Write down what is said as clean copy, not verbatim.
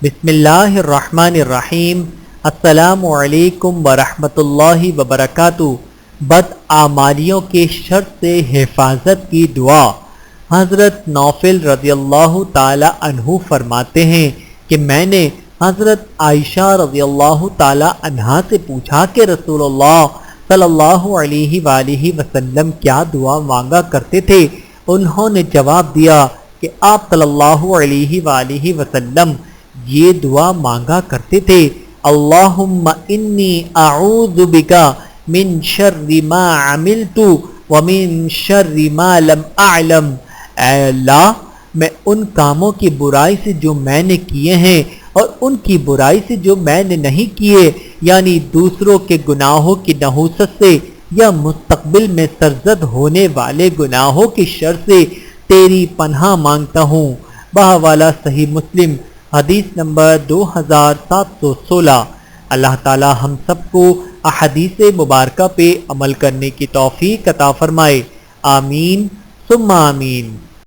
بسم اللہ الرحمن الرحیم۔ السلام علیکم ورحمۃ اللہ وبرکاتہ۔ بدعمالیوں کے شر سے حفاظت کی دعا۔ حضرت نوفل رضی اللہ تعالی عنہ فرماتے ہیں کہ میں نے حضرت عائشہ رضی اللہ تعالی عنہا سے پوچھا کہ رسول اللہ صلی اللہ علیہ وآلہ وسلم کیا دعا مانگا کرتے تھے؟ انہوں نے جواب دیا کہ آپ صلی اللہ علیہ وآلہ وسلم یہ دعا مانگا کرتے تھے، اللہم انی اعوذ بک من شر ما عملت ومن شر ما لم اعلم۔ اے اللہ، میں ان کاموں کی برائی سے جو میں نے کیے ہیں اور ان کی برائی سے جو میں نے نہیں کیے، یعنی دوسروں کے گناہوں کی نحوست سے یا مستقبل میں سرزد ہونے والے گناہوں کی شر سے تیری پناہ مانگتا ہوں۔ بحوالہ صحیح مسلم، حدیث نمبر 2716۔ اللہ تعالی ہم سب کو احادیث مبارکہ پہ عمل کرنے کی توفیق عطا فرمائے، آمین ثم آمین۔